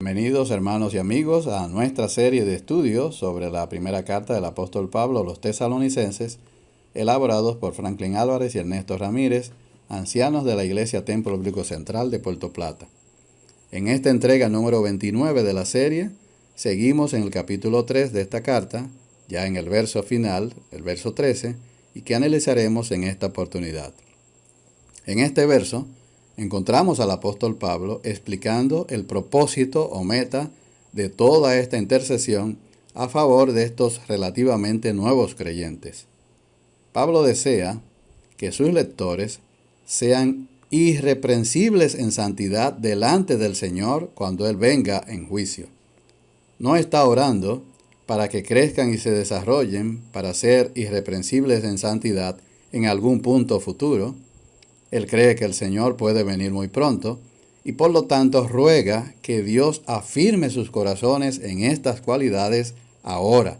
Bienvenidos hermanos y amigos a nuestra serie de estudios sobre la primera carta del apóstol Pablo a los tesalonicenses, elaborados por Franklin Álvarez y Ernesto Ramírez, ancianos de la Iglesia Templo Bíblico Central de Puerto Plata. En esta entrega número 29 de la serie, seguimos en el capítulo 3 de esta carta, ya en el verso final, el verso 13, y que analizaremos en esta oportunidad. En este verso, encontramos al apóstol Pablo explicando el propósito o meta de toda esta intercesión a favor de estos relativamente nuevos creyentes. Pablo desea que sus lectores sean irreprensibles en santidad delante del Señor cuando Él venga en juicio. No está orando para que crezcan y se desarrollen para ser irreprensibles en santidad en algún punto futuro. Él cree que el Señor puede venir muy pronto y por lo tanto ruega que Dios afirme sus corazones en estas cualidades ahora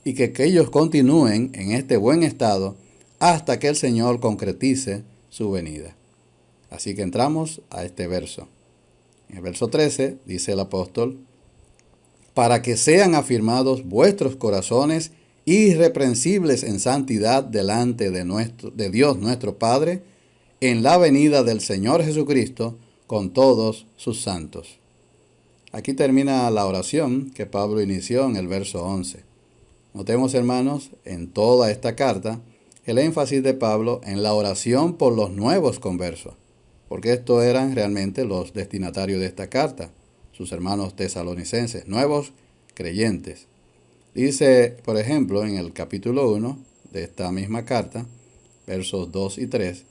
y que ellos continúen en este buen estado hasta que el Señor concretice su venida. Así que entramos a este verso. En el verso 13 dice el apóstol: para que sean afirmados vuestros corazones irreprensibles en santidad delante de Dios nuestro Padre, en la venida del Señor Jesucristo con todos sus santos. Aquí termina la oración que Pablo inició en el verso 11. Notemos, hermanos, en toda esta carta, el énfasis de Pablo en la oración por los nuevos conversos, porque estos eran realmente los destinatarios de esta carta, sus hermanos tesalonicenses, nuevos creyentes. Dice, por ejemplo, en el capítulo 1 de esta misma carta, versos 2 y 3,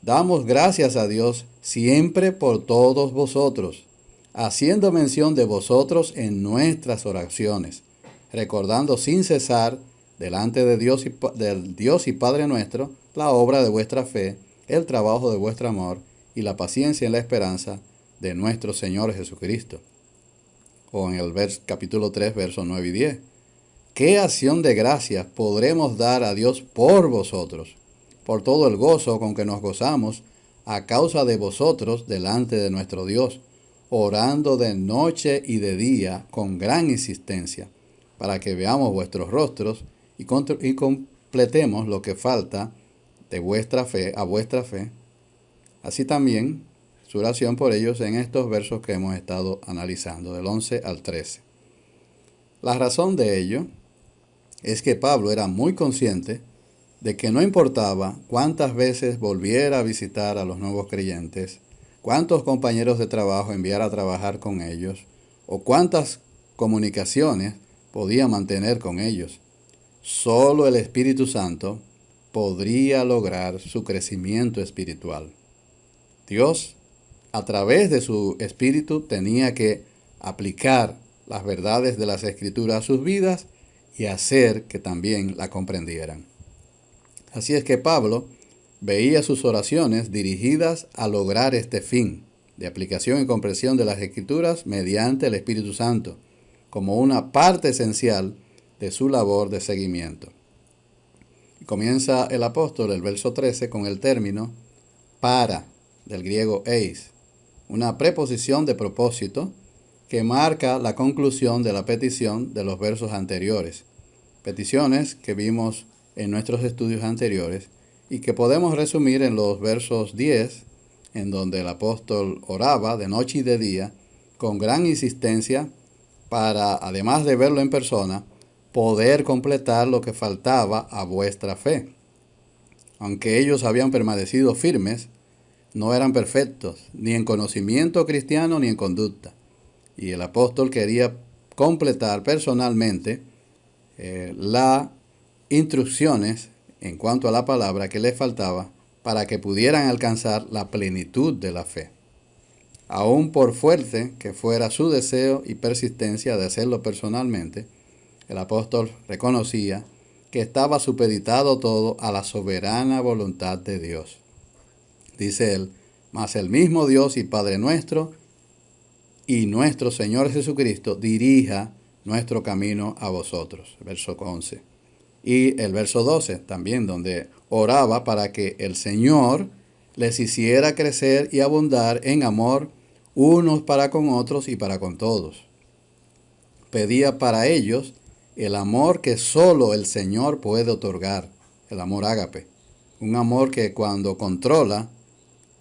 damos gracias a Dios siempre por todos vosotros, haciendo mención de vosotros en nuestras oraciones, recordando sin cesar delante de Dios y Padre nuestro la obra de vuestra fe, el trabajo de vuestro amor y la paciencia en la esperanza de nuestro Señor Jesucristo. O en el capítulo 3, versos 9 y 10. ¿Qué acción de gracias podremos dar a Dios por vosotros? Por todo el gozo con que nos gozamos a causa de vosotros delante de nuestro Dios, orando de noche y de día con gran insistencia, para que veamos vuestros rostros y completemos lo que falta de vuestra fe a vuestra fe. Así también su oración por ellos en estos versos que hemos estado analizando, del 11 al 13. La razón de ello es que Pablo era muy consciente de que no importaba cuántas veces volviera a visitar a los nuevos creyentes, cuántos compañeros de trabajo enviara a trabajar con ellos, o cuántas comunicaciones podía mantener con ellos. Solo el Espíritu Santo podría lograr su crecimiento espiritual. Dios, a través de su Espíritu, tenía que aplicar las verdades de las Escrituras a sus vidas y hacer que también la comprendieran. Así es que Pablo veía sus oraciones dirigidas a lograr este fin de aplicación y comprensión de las Escrituras mediante el Espíritu Santo, como una parte esencial de su labor de seguimiento. Y comienza el apóstol, el verso 13, con el término para, del griego eis, una preposición de propósito que marca la conclusión de la petición de los versos anteriores. Peticiones que vimos en nuestros estudios anteriores y que podemos resumir en los versos 10, en donde el apóstol oraba de noche y de día con gran insistencia para, además de verlo en persona, poder completar lo que faltaba a vuestra fe. Aunque ellos habían permanecido firmes, no eran perfectos, ni en conocimiento cristiano ni en conducta. Y el apóstol quería completar personalmente las instrucciones en cuanto a la palabra que les faltaba para que pudieran alcanzar la plenitud de la fe. Aún por fuerte que fuera su deseo y persistencia de hacerlo personalmente, el apóstol reconocía que estaba supeditado todo a la soberana voluntad de Dios. Dice él: mas el mismo Dios y Padre nuestro y nuestro Señor Jesucristo dirija nuestro camino a vosotros. Verso 11. Y el verso 12 también, donde oraba para que el Señor les hiciera crecer y abundar en amor unos para con otros y para con todos. Pedía para ellos el amor que solo el Señor puede otorgar, el amor ágape. Un amor que cuando controla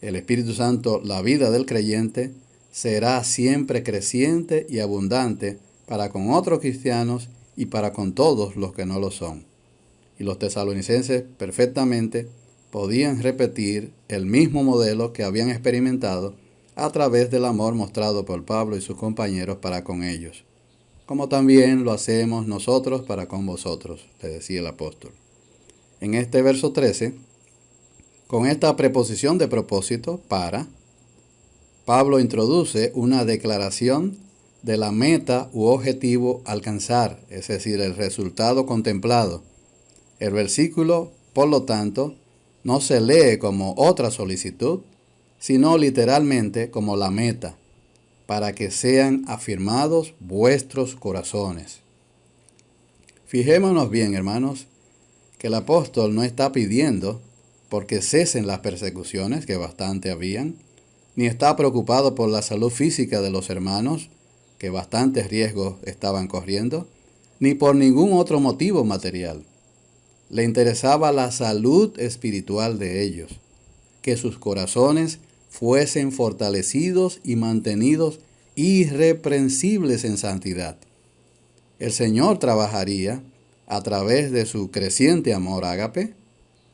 el Espíritu Santo la vida del creyente, será siempre creciente y abundante para con otros cristianos y para con todos los que no lo son. Y los tesalonicenses perfectamente podían repetir el mismo modelo que habían experimentado a través del amor mostrado por Pablo y sus compañeros para con ellos, como también lo hacemos nosotros para con vosotros, le decía el apóstol. En este verso 13, con esta preposición de propósito, para, Pablo introduce una declaración de la meta u objetivo a alcanzar, es decir, el resultado contemplado. El versículo, por lo tanto, no se lee como otra solicitud, sino literalmente como la meta, para que sean afirmados vuestros corazones. Fijémonos bien, hermanos, que el apóstol no está pidiendo porque cesen las persecuciones, que bastante habían, ni está preocupado por la salud física de los hermanos, que bastantes riesgos estaban corriendo, ni por ningún otro motivo material. Le interesaba la salud espiritual de ellos, que sus corazones fuesen fortalecidos y mantenidos irreprensibles en santidad. El Señor trabajaría a través de su creciente amor ágape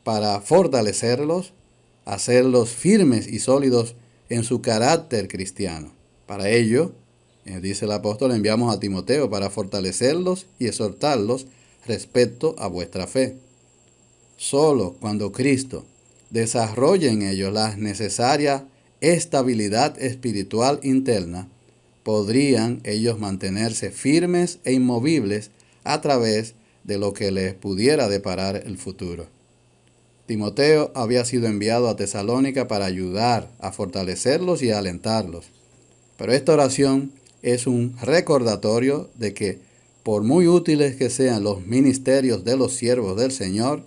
para fortalecerlos, hacerlos firmes y sólidos en su carácter cristiano. Para ello, dice el apóstol, enviamos a Timoteo para fortalecerlos y exhortarlos respecto a vuestra fe. Solo cuando Cristo desarrolle en ellos la necesaria estabilidad espiritual interna, podrían ellos mantenerse firmes e inmovibles a través de lo que les pudiera deparar el futuro. Timoteo había sido enviado a Tesalónica para ayudar a fortalecerlos y a alentarlos. Pero esta oración es un recordatorio de que, por muy útiles que sean los ministerios de los siervos del Señor,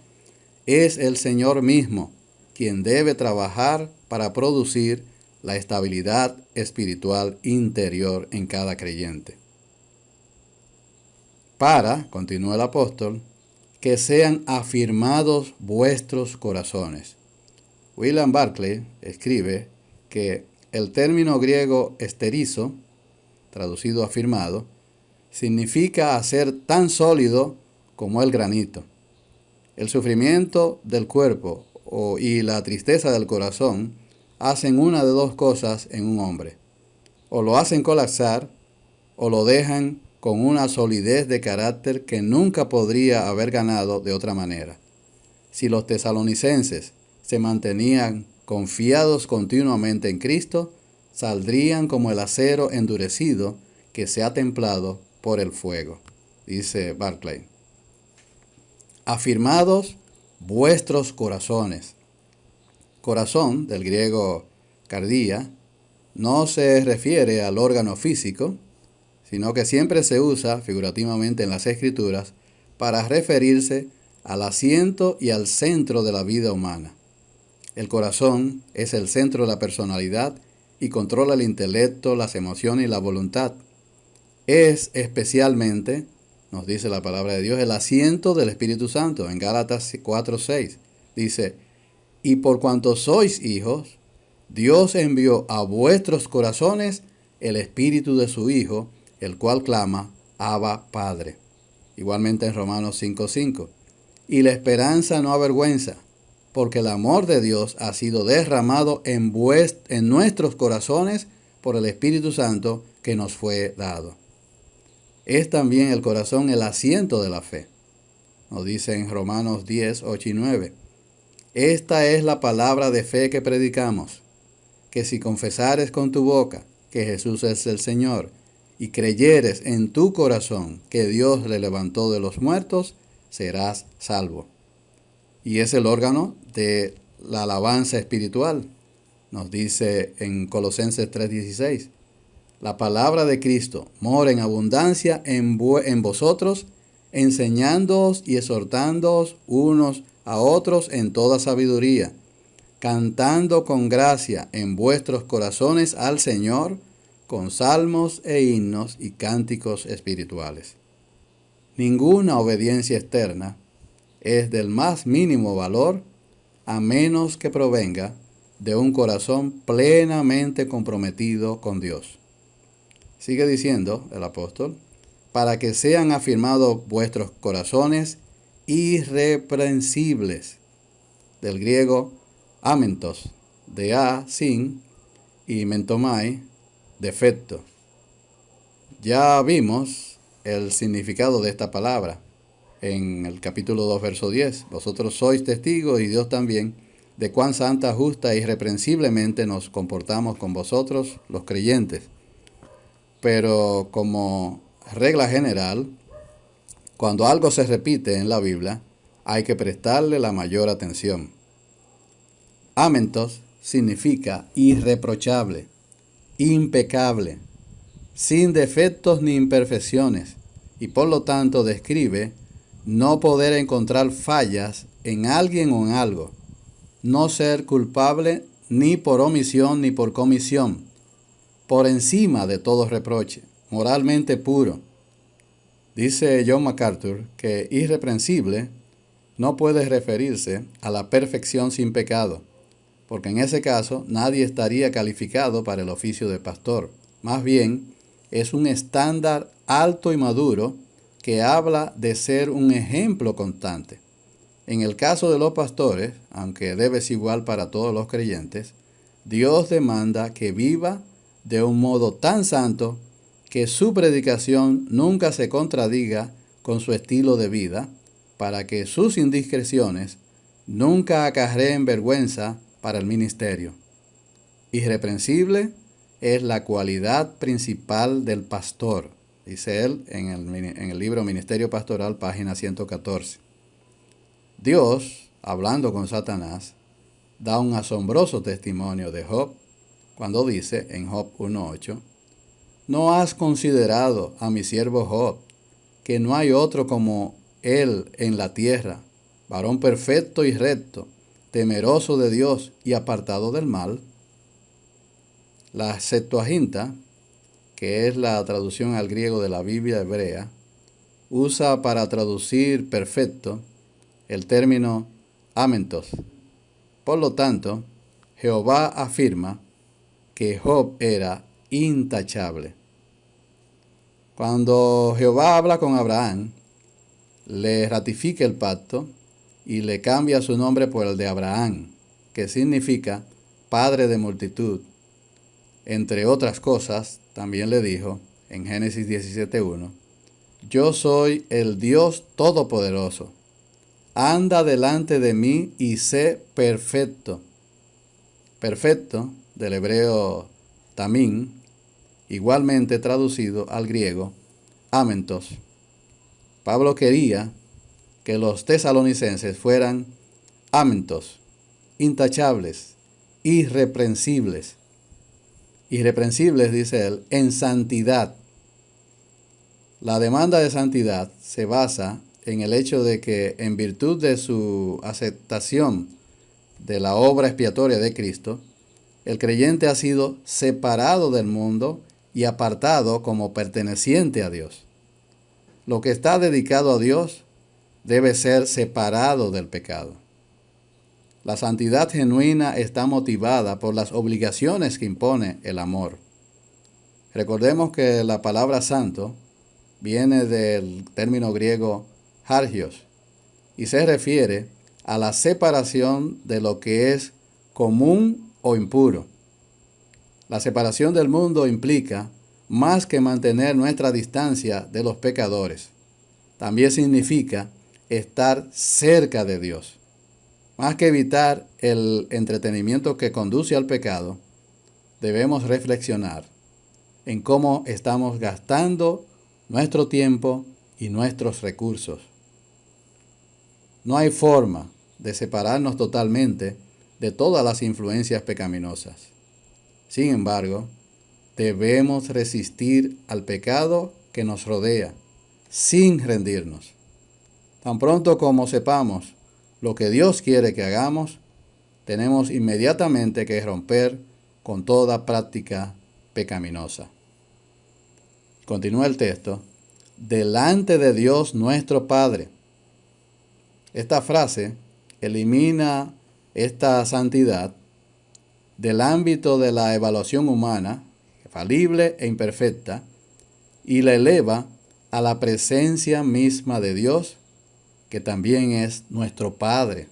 es el Señor mismo quien debe trabajar para producir la estabilidad espiritual interior en cada creyente. Para, continúa el apóstol, que sean afirmados vuestros corazones. William Barclay escribe que el término griego esterizo, traducido afirmado, significa hacer tan sólido como el granito. El sufrimiento del cuerpo y la tristeza del corazón hacen una de dos cosas en un hombre. O lo hacen colapsar o lo dejan con una solidez de carácter que nunca podría haber ganado de otra manera. Si los tesalonicenses se mantenían confiados continuamente en Cristo, saldrían como el acero endurecido que se ha templado por el fuego, dice Barclay. Afirmados vuestros corazones. Corazón, del griego cardia, no se refiere al órgano físico, sino que siempre se usa figurativamente en las Escrituras para referirse al asiento y al centro de la vida humana. El corazón es el centro de la personalidad y controla el intelecto, las emociones y la voluntad. Es especialmente, nos dice la palabra de Dios, el asiento del Espíritu Santo. En Gálatas 4:6 dice, y por cuanto sois hijos, Dios envió a vuestros corazones el Espíritu de su Hijo, el cual clama, Abba, Padre. Igualmente en Romanos 5:5. Y la esperanza no avergüenza, porque el amor de Dios ha sido derramado en nuestros corazones por el Espíritu Santo que nos fue dado. Es también el corazón el asiento de la fe. Nos dice en Romanos 10:8 y 9. Esta es la palabra de fe que predicamos, que si confesares con tu boca que Jesús es el Señor, y creyeres en tu corazón que Dios le levantó de los muertos, serás salvo. Y es el órgano de la alabanza espiritual. Nos dice en Colosenses 3:16, la palabra de Cristo mora en abundancia en vosotros, enseñándoos y exhortándoos unos a otros en toda sabiduría, cantando con gracia en vuestros corazones al Señor, con salmos e himnos y cánticos espirituales. Ninguna obediencia externa es del más mínimo valor a menos que provenga de un corazón plenamente comprometido con Dios. Sigue diciendo el apóstol, para que sean afirmados vuestros corazones irreprensibles, del griego amentos, de sin, y mentomai, defecto. Ya vimos el significado de esta palabra en el capítulo 2, verso 10. Vosotros sois testigos, y Dios también, de cuán santa, justa e irreprensiblemente nos comportamos con vosotros, los creyentes. Pero como regla general, cuando algo se repite en la Biblia, hay que prestarle la mayor atención. Amentos significa irreprochable, impecable, sin defectos ni imperfecciones, y por lo tanto describe no poder encontrar fallas en alguien o en algo, no ser culpable ni por omisión ni por comisión, por encima de todo reproche, moralmente puro. Dice John MacArthur que irreprensible no puede referirse a la perfección sin pecado, porque en ese caso nadie estaría calificado para el oficio de pastor. Más bien, es un estándar alto y maduro que habla de ser un ejemplo constante. En el caso de los pastores, aunque debe ser igual para todos los creyentes, Dios demanda que viva de un modo tan santo que su predicación nunca se contradiga con su estilo de vida, para que sus indiscreciones nunca acarreen vergüenza para el ministerio. Irreprensible es la cualidad principal del pastor, dice él en el libro Ministerio Pastoral, página 114. Dios, hablando con Satanás, da un asombroso testimonio de Job cuando dice en Job 1:8, ¿no has considerado a mi siervo Job, que no hay otro como él en la tierra, varón perfecto y recto, temeroso de Dios y apartado del mal? La Septuaginta, que es la traducción al griego de la Biblia hebrea, usa para traducir perfecto el término amentos. Por lo tanto, Jehová afirma que Job era intachable. Cuando Jehová habla con Abraham, le ratifica el pacto y le cambia su nombre por el de Abraham, que significa padre de multitud. Entre otras cosas, también le dijo en Génesis 17:1, yo soy el Dios Todopoderoso. Anda delante de mí y sé perfecto. Perfecto, del hebreo tamín, igualmente traducido al griego amentos. Pablo quería que los tesalonicenses fueran amentos, intachables, irreprensibles. Irreprensibles, dice él, en santidad. La demanda de santidad se basa en el hecho de que, en virtud de su aceptación de la obra expiatoria de Cristo, el creyente ha sido separado del mundo y apartado como perteneciente a Dios. Lo que está dedicado a Dios debe ser separado del pecado. La santidad genuina está motivada por las obligaciones que impone el amor. Recordemos que la palabra santo viene del término griego hagios y se refiere a la separación de lo que es común o impuro. La separación del mundo implica más que mantener nuestra distancia de los pecadores. También significa estar cerca de Dios. Más que evitar el entretenimiento que conduce al pecado, debemos reflexionar en cómo estamos gastando nuestro tiempo y nuestros recursos. No hay forma de separarnos totalmente de todas las influencias pecaminosas. Sin embargo, debemos resistir al pecado que nos rodea, sin rendirnos. Tan pronto como sepamos lo que Dios quiere que hagamos, tenemos inmediatamente que romper con toda práctica pecaminosa. Continúa el texto. Delante de Dios nuestro Padre. Esta frase elimina esta santidad del ámbito de la evaluación humana, falible e imperfecta, y la eleva a la presencia misma de Dios, que también es nuestro Padre.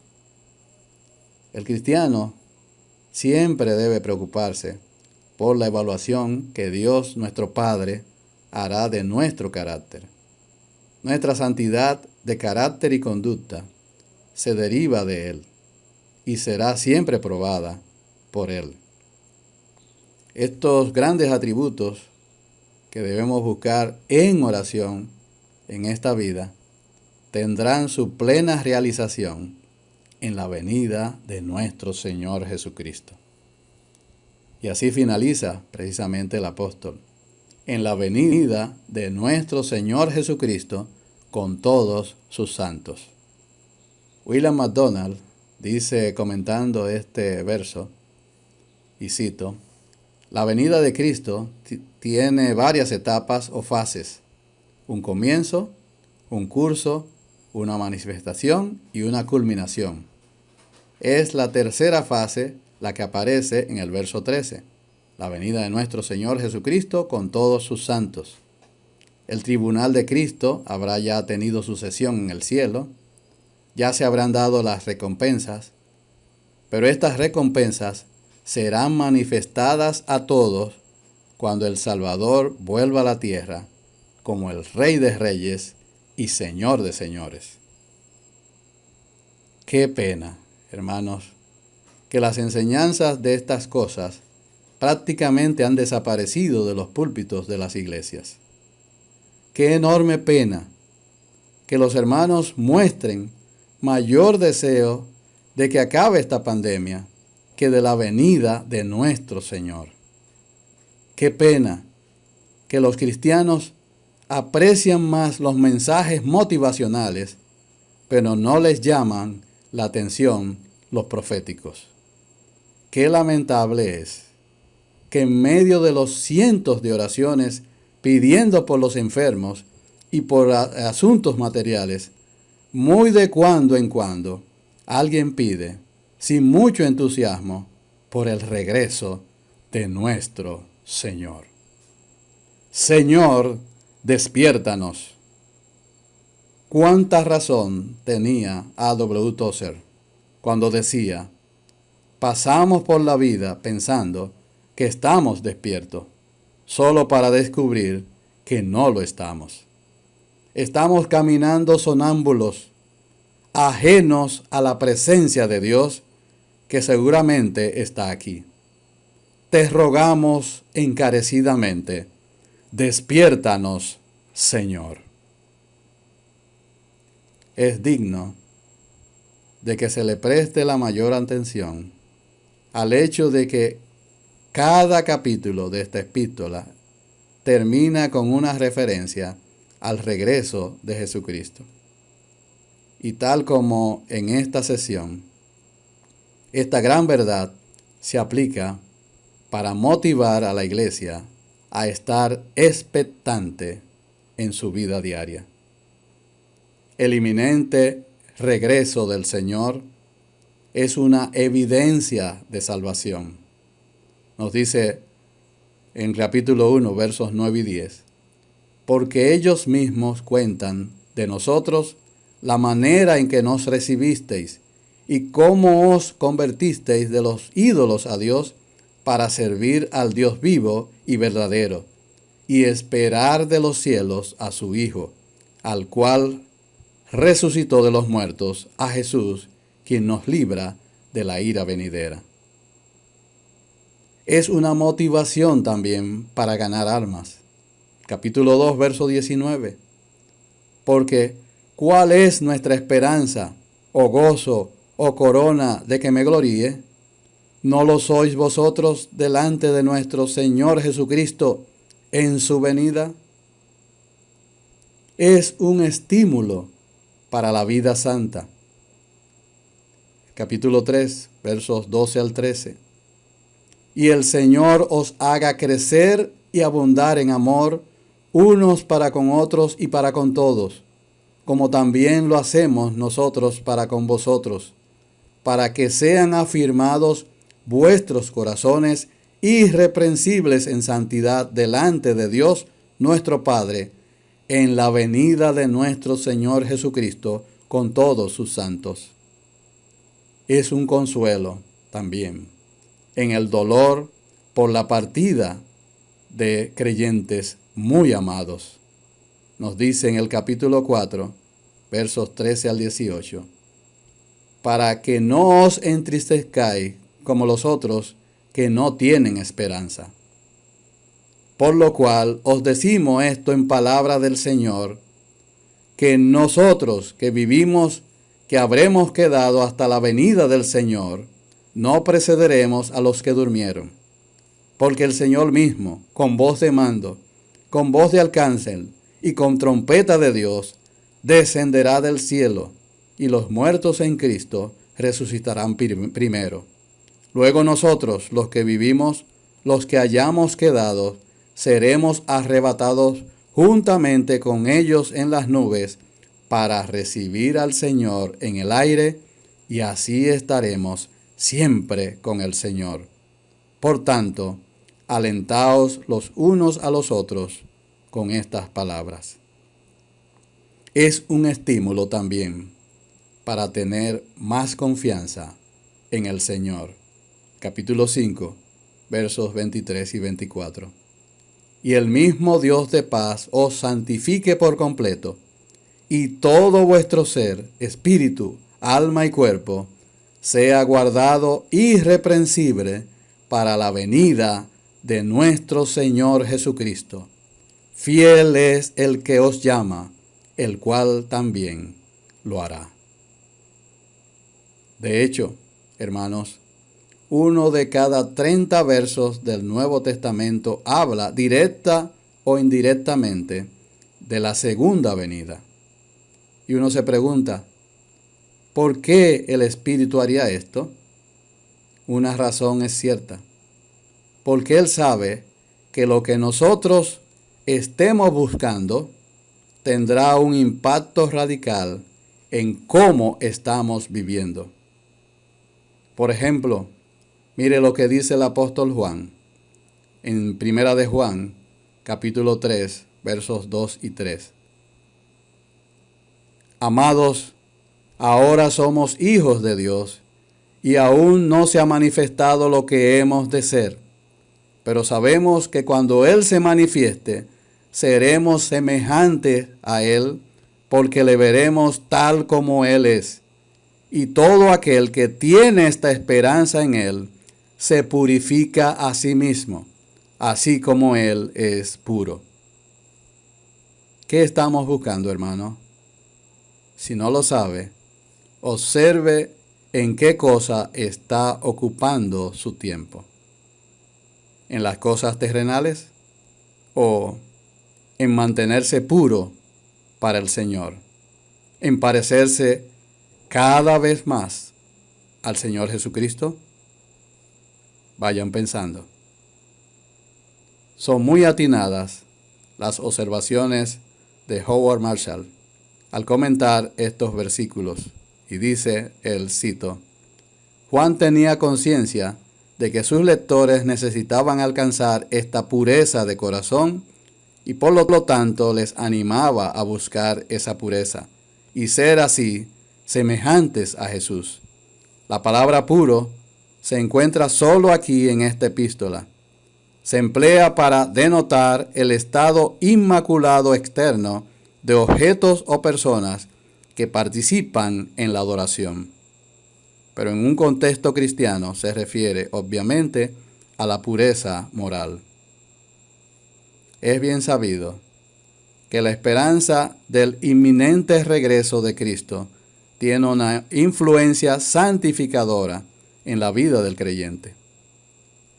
El cristiano siempre debe preocuparse por la evaluación que Dios, nuestro Padre, hará de nuestro carácter. Nuestra santidad de carácter y conducta se deriva de Él y será siempre probada por Él. Estos grandes atributos que debemos buscar en oración en esta vida tendrán su plena realización en la venida de nuestro Señor Jesucristo. Y así finaliza precisamente el apóstol. En la venida de nuestro Señor Jesucristo con todos sus santos. William MacDonald dice, comentando este verso, y cito, la venida de Cristo tiene varias etapas o fases, un comienzo, un curso, una manifestación y una culminación. Es la tercera fase la que aparece en el verso 13, la venida de nuestro Señor Jesucristo con todos sus santos. El tribunal de Cristo habrá ya tenido su sesión en el cielo, ya se habrán dado las recompensas, pero estas recompensas serán manifestadas a todos cuando el Salvador vuelva a la tierra como el Rey de Reyes y Señor de Señores. Qué pena, hermanos, que las enseñanzas de estas cosas prácticamente han desaparecido de los púlpitos de las iglesias. Qué enorme pena que los hermanos muestren mayor deseo de que acabe esta pandemia que de la venida de nuestro Señor. Qué pena que los cristianos aprecian más los mensajes motivacionales, pero no les llaman la atención los proféticos. Qué lamentable es que en medio de los cientos de oraciones pidiendo por los enfermos y por asuntos materiales, muy de cuando en cuando alguien pide, sin mucho entusiasmo, por el regreso de nuestro Señor. Señor, despiértanos. ¿Cuánta razón tenía A.W. Tozer cuando decía, pasamos por la vida pensando que estamos despiertos, solo para descubrir que no lo estamos? Estamos caminando sonámbulos, ajenos a la presencia de Dios, que seguramente está aquí. Te rogamos encarecidamente, despiértanos, Señor. Es digno de que se le preste la mayor atención al hecho de que cada capítulo de esta epístola termina con una referencia al regreso de Jesucristo. Y tal como en esta sesión, esta gran verdad se aplica para motivar a la iglesia a estar expectante en su vida diaria. El inminente regreso del Señor es una evidencia de salvación. Nos dice en capítulo 1, versos 9 y 10, porque ellos mismos cuentan de nosotros la manera en que nos recibisteis y cómo os convertisteis de los ídolos a Dios para servir al Dios vivo y verdadero y esperar de los cielos a su Hijo, al cual resucitó de los muertos, a Jesús, quien nos libra de la ira venidera. Es una motivación también para ganar almas. Capítulo 2, verso 19. Porque, ¿cuál es nuestra esperanza, o gozo, o corona de que me gloríe? ¿No lo sois vosotros delante de nuestro Señor Jesucristo en su venida? Es un estímulo para la vida santa. capítulo 3, versos 12 al 13. Y el Señor os haga crecer y abundar en amor, unos para con otros y para con todos, como también lo hacemos nosotros para con vosotros, para que sean afirmados vuestros corazones irreprensibles en santidad delante de Dios nuestro Padre, en la venida de nuestro Señor Jesucristo con todos sus santos. Es un consuelo también en el dolor por la partida de creyentes muy amados. Nos dice en el capítulo 4, versos 13 al 18, para que no os entristezcáis como los otros que no tienen esperanza. Por lo cual os decimos esto en palabra del Señor, que nosotros que vivimos, que habremos quedado hasta la venida del Señor, no precederemos a los que durmieron. Porque el Señor mismo, con voz de mando, con voz de arcángel y con trompeta de Dios, descenderá del cielo, y los muertos en Cristo resucitarán primero. Luego nosotros, los que vivimos, los que hayamos quedado, seremos arrebatados juntamente con ellos en las nubes para recibir al Señor en el aire, y así estaremos siempre con el Señor. Por tanto, alentaos los unos a los otros con estas palabras. Es un estímulo también para tener más confianza en el Señor. Capítulo 5, versos 23 y 24. Y el mismo Dios de paz os santifique por completo, y todo vuestro ser, espíritu, alma y cuerpo, sea guardado irreprensible para la venida de nuestro Señor Jesucristo. Fiel es el que os llama, el cual también lo hará. De hecho, hermanos, uno de cada 30 versos del Nuevo Testamento habla directa o indirectamente de la segunda venida. Y uno se pregunta, ¿por qué el Espíritu haría esto? Una razón es cierta, porque Él sabe que lo que nosotros estemos buscando tendrá un impacto radical en cómo estamos viviendo. Por ejemplo, mire lo que dice el apóstol Juan en Primera de Juan, capítulo 3, versos 2 y 3. Amados, ahora somos hijos de Dios, y aún no se ha manifestado lo que hemos de ser. Pero sabemos que cuando Él se manifieste, seremos semejantes a Él, porque le veremos tal como Él es. Y todo aquel que tiene esta esperanza en Él, se purifica a sí mismo, así como Él es puro. ¿Qué estamos buscando, hermano? Si no lo sabe, observe en qué cosa está ocupando su tiempo. ¿En las cosas terrenales o en mantenerse puro para el Señor? ¿En parecerse cada vez más al Señor Jesucristo? Vayan pensando. Son muy atinadas las observaciones de Howard Marshall al comentar estos versículos. Y dice, él cito, Juan tenía conciencia de que sus lectores necesitaban alcanzar esta pureza de corazón y por lo tanto les animaba a buscar esa pureza y ser así semejantes a Jesús. La palabra puro se encuentra solo aquí en esta epístola. Se emplea para denotar el estado inmaculado externo de objetos o personas que participan en la adoración. Pero en un contexto cristiano se refiere obviamente a la pureza moral. Es bien sabido que la esperanza del inminente regreso de Cristo tiene una influencia santificadora en la vida del creyente.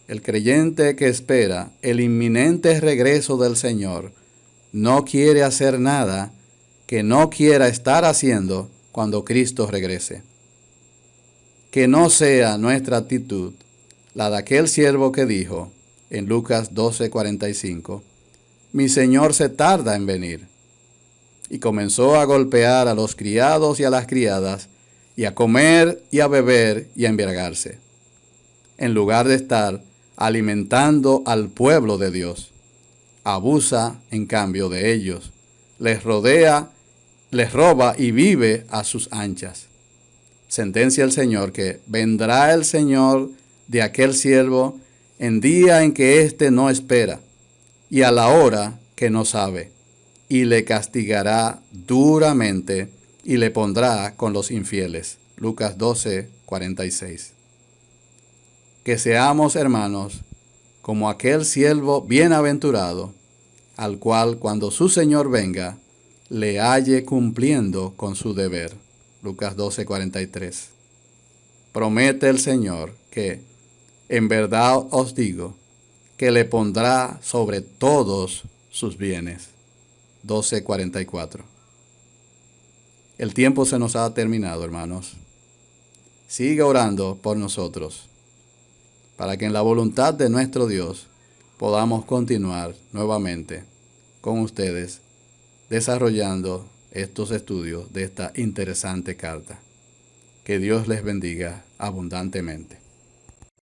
El creyente que espera el inminente regreso del Señor no quiere hacer nada que no quiera estar haciendo cuando Cristo regrese. que no sea nuestra actitud la de aquel siervo que dijo en Lucas 12:45, mi señor se tarda en venir. Y comenzó a golpear a los criados y a las criadas, y a comer y a beber y a embriagarse, en lugar de estar alimentando al pueblo de Dios. Abusa, en cambio, de ellos, les rodea, les roba y vive a sus anchas. Sentencia el Señor que vendrá el Señor de aquel siervo en día en que éste no espera, y a la hora que no sabe, y le castigará duramente, y le pondrá con los infieles. Lucas 12:46. Que seamos, hermanos, como aquel siervo bienaventurado, al cual cuando su Señor venga, le halle cumpliendo con su deber. Lucas 12:43. Promete el Señor que, en verdad os digo, que le pondrá sobre todos sus bienes. 12:44. El tiempo se nos ha terminado, hermanos. Siga orando por nosotros, para que en la voluntad de nuestro Dios podamos continuar nuevamente con ustedes desarrollando estos estudios de esta interesante carta. Que Dios les bendiga abundantemente.